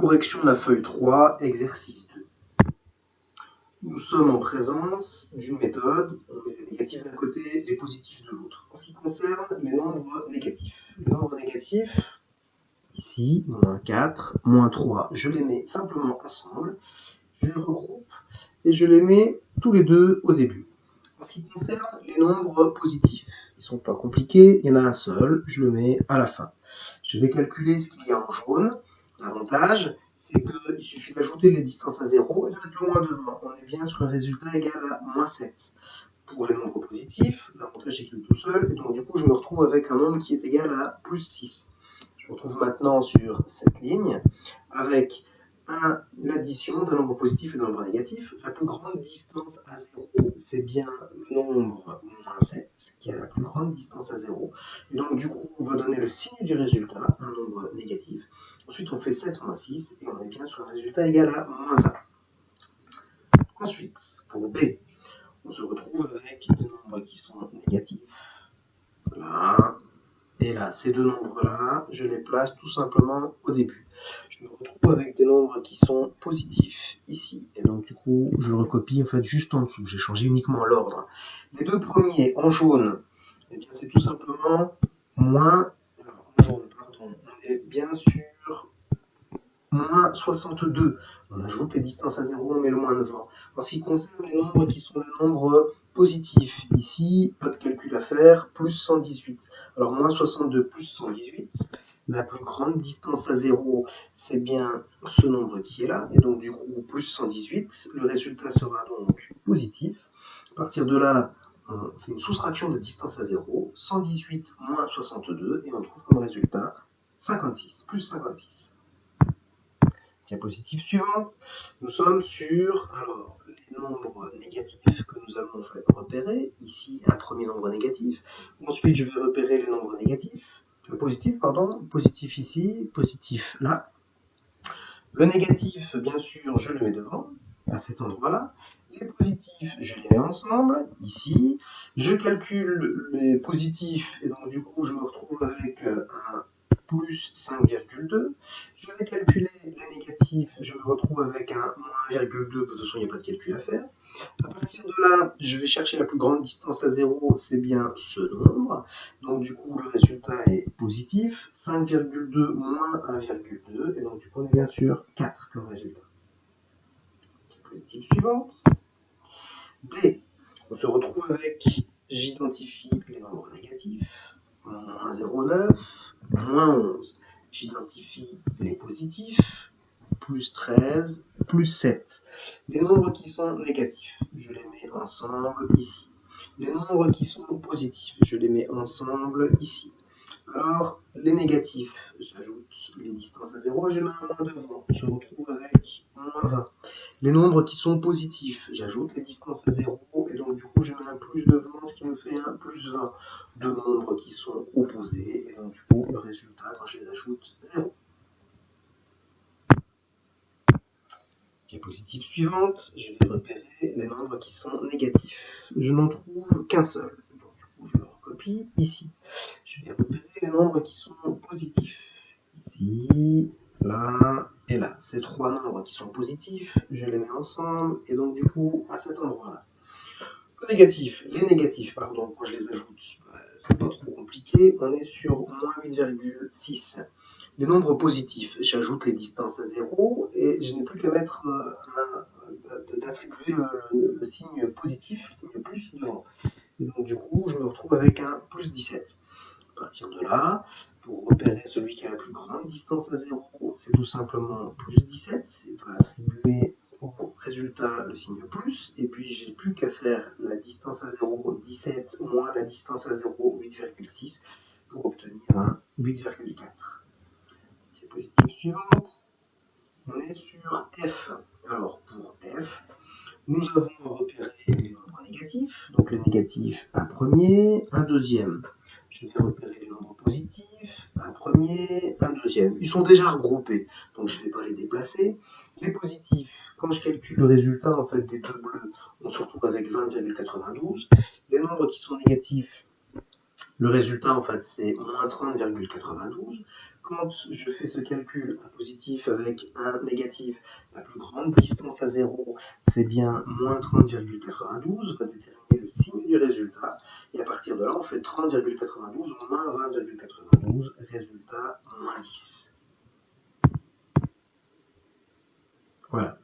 Correction de la feuille 3, exercice 2. Nous sommes en présence d'une méthode, on met les négatifs d'un côté, les positifs de l'autre. En ce qui concerne les nombres négatifs. Les nombres négatifs, ici, moins 4, moins 3, je les mets simplement ensemble, je les regroupe et je les mets tous les deux au début. En ce qui concerne les nombres positifs, ils ne sont pas compliqués, il y en a un seul, je le mets à la fin. Je vais calculer ce qu'il y a en jaune. L'avantage, c'est qu'il suffit d'ajouter les distances à 0 et de mettre le moins devant. On est bien sur un résultat égal à moins 7. Pour les nombres positifs, l'avantage c'est qu'il est tout seul, et donc du coup je me retrouve avec un nombre qui est égal à plus 6. Je me retrouve maintenant sur cette ligne avec l'addition d'un nombre positif et d'un nombre négatif. La plus grande distance à 0, c'est bien le nombre moins 7, qui a la plus grande distance à 0. Et donc du coup, on va donner le signe du résultat, un nombre négatif. Ensuite, on fait 7 moins 6, et on est bien sur un résultat égal à moins 1. Ensuite, pour B, on se retrouve avec des nombres qui sont négatifs. Là, et là, ces deux nombres-là, je les place tout simplement au début. Je me retrouve avec des nombres qui sont positifs ici. Et donc, du coup, je le recopie en fait juste en dessous. J'ai changé uniquement l'ordre. Les deux premiers en jaune, eh bien, c'est tout simplement moins. Alors, en jaune, pardon, on est bien sûr moins 62. On ajoute les distances à 0, on met le moins devant. En ce qui concerne les nombres qui sont les nombres positifs, ici, pas de calcul à faire, plus 118. Alors, moins 62 plus 118, la plus grande distance à 0, c'est bien ce nombre qui est là, et donc du coup, plus 118, le résultat sera donc positif. À partir de là, on fait une soustraction de distance à 0, 118 moins 62, et on trouve comme résultat 56, plus 56. Diapositive suivante, nous sommes sur les nombres négatifs que nous allons repérer. Ici, un premier nombre négatif. Ensuite, je vais repérer les nombres négatifs. Positif ici, positif là. Le négatif, bien sûr, je le mets devant, à cet endroit-là. Les positifs, je les mets ensemble, ici. Je calcule les positifs, et donc du coup, je me retrouve avec un plus 5,2. Je vais calculer les négatifs, je me retrouve avec un moins 1,2, de toute façon il n'y a pas de calcul à faire. À partir de là, je vais chercher la plus grande distance à 0, c'est bien ce nombre. Donc du coup, le résultat est positif, 5,2 moins 1,2, et donc du coup, on est bien sûr 4 comme résultat. Diapositive suivante. D. On se retrouve avec, j'identifie les nombres négatifs, moins 0,9, moins 11. J'identifie les positifs, plus 13, plus 7. Les nombres qui sont négatifs, je les mets ensemble ici. Les nombres qui sont positifs, je les mets ensemble ici. Alors, les négatifs, j'ajoute les distances à 0, je mets un moins devant, je me retrouve avec moins 20. Les nombres qui sont positifs, j'ajoute les distances à 0, et donc du coup je mets un plus devant, ce qui me fait un plus 20. Deux nombres qui sont opposés, et donc du coup le résultat, quand je les ajoute, 0. Diapositive suivante, je vais repérer les nombres qui sont négatifs. Je n'en trouve qu'un seul, donc du coup je le recopie ici. Je vais repérer les nombres qui sont positifs. Ici, là et là. Ces trois nombres qui sont positifs, je les mets ensemble, et donc du coup à cet endroit-là. Les négatifs, pardon, quand je les ajoute, c'est pas trop compliqué, on est sur moins 8,6. Les nombres positifs, j'ajoute les distances à 0 et je n'ai plus qu'à mettre d'attribuer le signe positif, le signe plus devant. Et donc du coup, je me retrouve avec un plus 17. À partir de là, pour repérer celui qui a la plus grande distance à 0, c'est tout simplement plus 17, c'est pas attribuer au résultat le signe plus, et puis j'ai plus qu'à faire la distance à 0, 17, moins la distance à 0, 8,6, pour obtenir un 8,4. Diapositive suivante, on est sur F. Alors pour F, nous avons repéré les nombres négatifs, donc le négatif, un premier, un deuxième. Je vais repérer les nombres positifs, un premier, un deuxième. Ils sont déjà regroupés, donc je ne vais pas les déplacer. Les positifs, quand je calcule le résultat en fait, des deux bleus, on se retrouve avec 20,92. Les nombres qui sont négatifs, le résultat en fait c'est moins 30,92. quand je fais ce calcul, un positif avec un négatif, la plus grande distance à 0, c'est bien moins 30,92. On va déterminer le signe du résultat. Et à partir de là, on fait 30,92 moins 20,92, résultat moins 10. Voilà.